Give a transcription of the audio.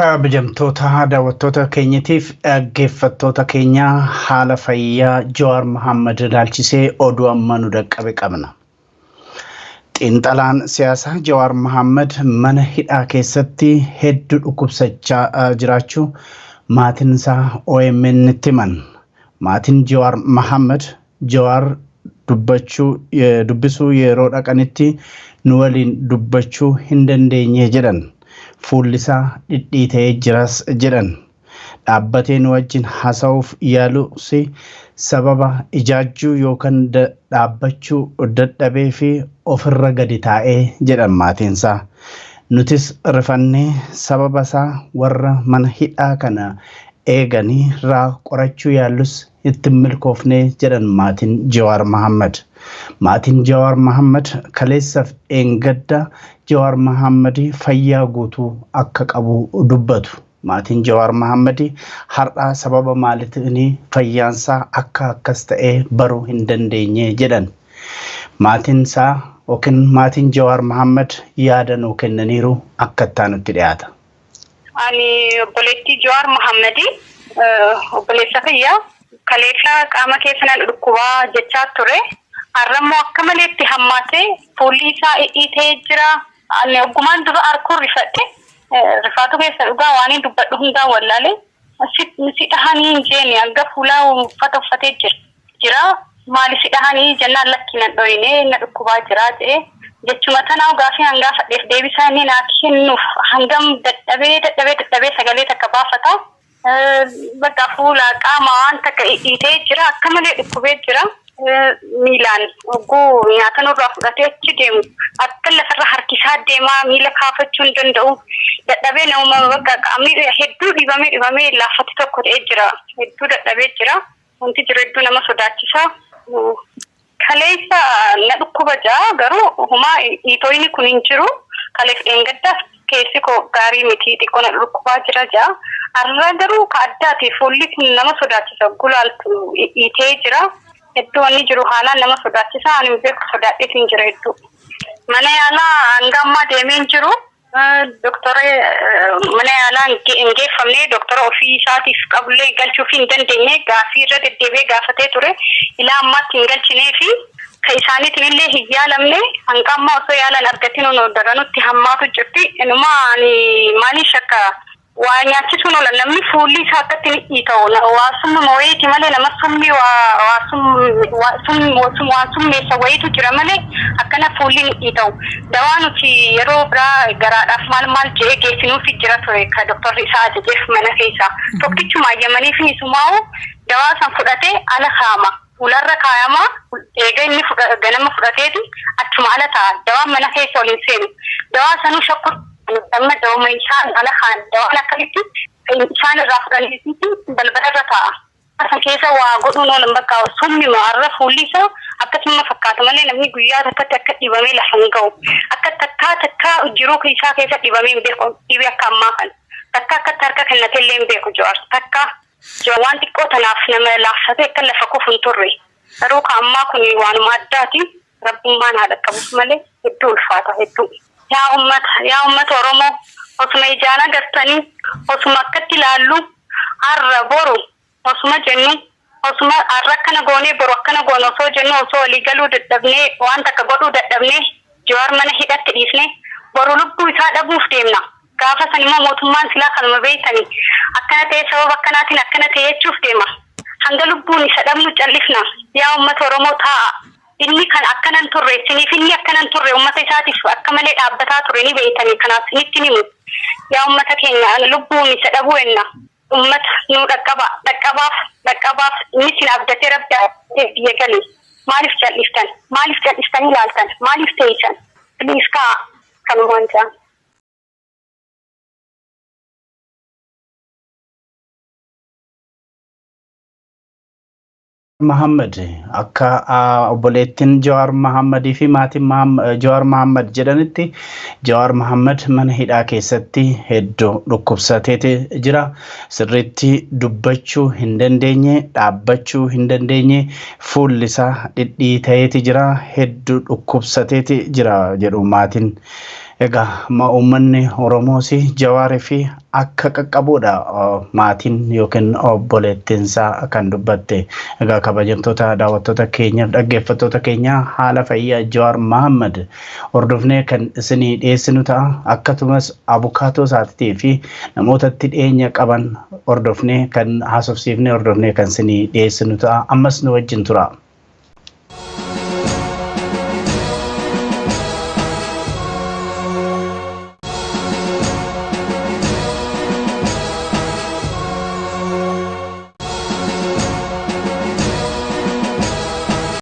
Kabajamtoota daawwattoota keenyatiif dhaggeeffattoota keenya haala fayyaa Jawar Mohamed ilaalchisee oduu amma nu dhaqqabe qabna. Xiinxalaan siyaasaa Jawar Mohamed mana hidhaa keessatti hedduu dukubsachaa jiraachuu maatiin isaa OMN itti himan. Maatiin Jawar Mohamed Jawar dubbisuu yeroo dhaqanitti nu waliin dubbachuu hin dandeenye jedhan. Fuullisaa dhidhiitee jiras jedhan. Dhaabbateen wajjin haasa'uuf yaaluusi sababa ijaajjuu yookaan dhaabbachuu dadhabee fi ofirra gadi taa'ee jedhan maatiinsaa. Nutis rifannee sababa isaa warra mana hidhaa kana eeganii irraa qorachuu yaalus itti milkoofnee jedhan maatiin Jawar Mohamed. Maatiin Jawar Mohamed kaleessaaf eengadda Jawar Mohamed fayyaa guutuu akka qabu dubbatu. Maatiin Jawar Mohamed har'a sababa maaliitiin fayyaansaa akka akkas ta'ee baruu hin dandeenye jedhan. Maatiin isaa yookiin maatiin Jawar Mohamed yaada nuu kennaniiru akka itti dhiyaata. Ani obboleettii Jawar Mohamed obboleessa fayyaa kaleessa qaama keessan dhukkubaa jechaa ture. Arrammoo akka maleetti hammaatee fuulli isaa dhidhiitee jira. Ani ogummaan dura arkuu rifadhe rifaatu keessa dhugaa waan dubbadhu hundaa wallaalee si dhahanii jeeni hanga fuulaa uffata uffatee jira. Maali si dhahanii jennaan lakkinan dhoyinee na dhukkubaa jira jedhee jechuma tanaa gaafii hangaa fadheef deebisaa inni naa kennuuf hangam dadhabee sagalee takka baafata. Bakka fuulaa qaama waan takka dhidhiitee jira akka malee dhukkubee jira. Miilaan oguu nyaata nurraa fudhatee achi deemu akka lafarra harkisaa deemaa miila kaafachuu hin danda'u dadhabee nama bakka qaamni hedduu dhibamee laafatti tokko ta'ee jira hedduu dadhabee jira wanti jiru hedduu nama sodaachisaa kaleessa na dhukkuba jaa garuu humaa dhiitooyni kun hin jiru kaleef dheengaddaaf keessi koo gaarii miti xiqqoo na dhukkubaa jira jaa arra garuu ka addaati fuulli kun nama sodaachisa gulaaltu dhiitee jira. Hedduu wanni jiru haalaan nama sodaachisa. Ani beeku sodaadheetiin jira hedduu. Mana yaalaa hanga ammaa deemeen jiru. Doktora mana yaalaa hin geeffamne doktora ofii isaatiif qabullee galchuuf hin dandeenye gaafii irra deddeebi'ee gaafatee ture. Ilaa ammaatti hin galchinee fi ka isaaniitiin illee hin yaalamne hanga ammaa osoo yaalan argatiin daranutti hammaatu jirti. Inuma ani maaliif shakka waa nyaachisuun oolan namni fuulli isaa akkatti ni ta'u waasumma wayiiti malee nama summi waan summeessa wayiitu jira malee akkana fuulli ni ta'u dawaa nuti yeroo biraa garaadhaaf maal jedhee geessinuufi jira ture ka doktorri isaa ajajeef mana keessa tokkichuma ayyamanii fi isumaa'u dawaa san fudhatee ala kaama ularra kaayama eega inni ganama fudhateeti achuma ala ta'a dawaan mana keessa ol hin seenu dawaa sanuu shakku amma dawama isaan ala kaan dawaan akkamitti isaan irraa fudhaniiti balbala irra ta'a. Asan keessa waa godhuun oolan bakka summi maarra fuulli isaa akkasuma fakkaata malee namni guyyaa takkatti akka dhibamee lafa hin ga'u. Akka takkaa jiruu isaa keessa dhibamee hin beeku dhibee akka ammaa kan. Takka akkatti harka kennatee illee hin beeku Jawar. Takka waan xiqqoo tanaaf nama laaffatee akka lafa kufu hin turre. Garuu ka ammaa kun waanuma addaati rabbummaan haadha qabus malee hedduu ulfaata hedduu. Yaa ummata Oromoo osuma ijaan agartanii osuma akkatti ilaallu har'a boru osuma jennu osuma har'a akkana goonee boru akkana goone osoo jennu osoo walii galuu dadhabnee waan takka godhuu dadhabnee Jawar mana hidhatti dhiisnee boru lubbuu isaa dhabuuf deemna. Gaafa san immoo mootummaan silaa kanuma beeytanii akkana ta'e sababa akkanaatiin akkana ta'e jechuuf deema. Hanga lubbuun isa dhabnu callifna. Yaa ummata Oromoo taa'a. Inni kan akkanan turre siniif inni akkanan turre ummata isaatiif akka malee dhaabbataa ture ni beeytanii kanaaf isinitti himu. Yaa ummata keenya lubbuun isa dhabuu enna ummata nu dhaqqabaaf inni sin abdatee rabbi biyya galee maaliif jal'iftan ilaaltan maaliif teeysan please kaa kanumaan jaan. Mohamed akka obboleettiin Jawar Mohamed fi maatiin Jawar Mohamed jedhanitti Jawar Mohamed mana hidhaa keessatti hedduu dhukkubsateeti jira. Sirriitti dubbachuu hin dandeenye, dhaabbachuu hin dandeenye, fuulli isaa dhidhiitateeti jira, hedduu dhukkubsateeti jira jedhu maatiin Egaa uummanni Oromoos Jawaarii fi akka qaqqabuudha maatiin yookiin obboleettiinsaa kan dubbatte. Egaa kabajamtoota daawwattoota keenya dhaggeeffattoota keenya haala fayyaa Jawar Mohamed hordofnee kan isinii dhiyeessinu ta'a. Akkasumas abukaatoo isaatii fi namootatti dhiyeenya qaban hordofnee kan haasofsiifnee hordofnee kan isinii dhiyeessinu ta'a. Ammas nu wajjin tura.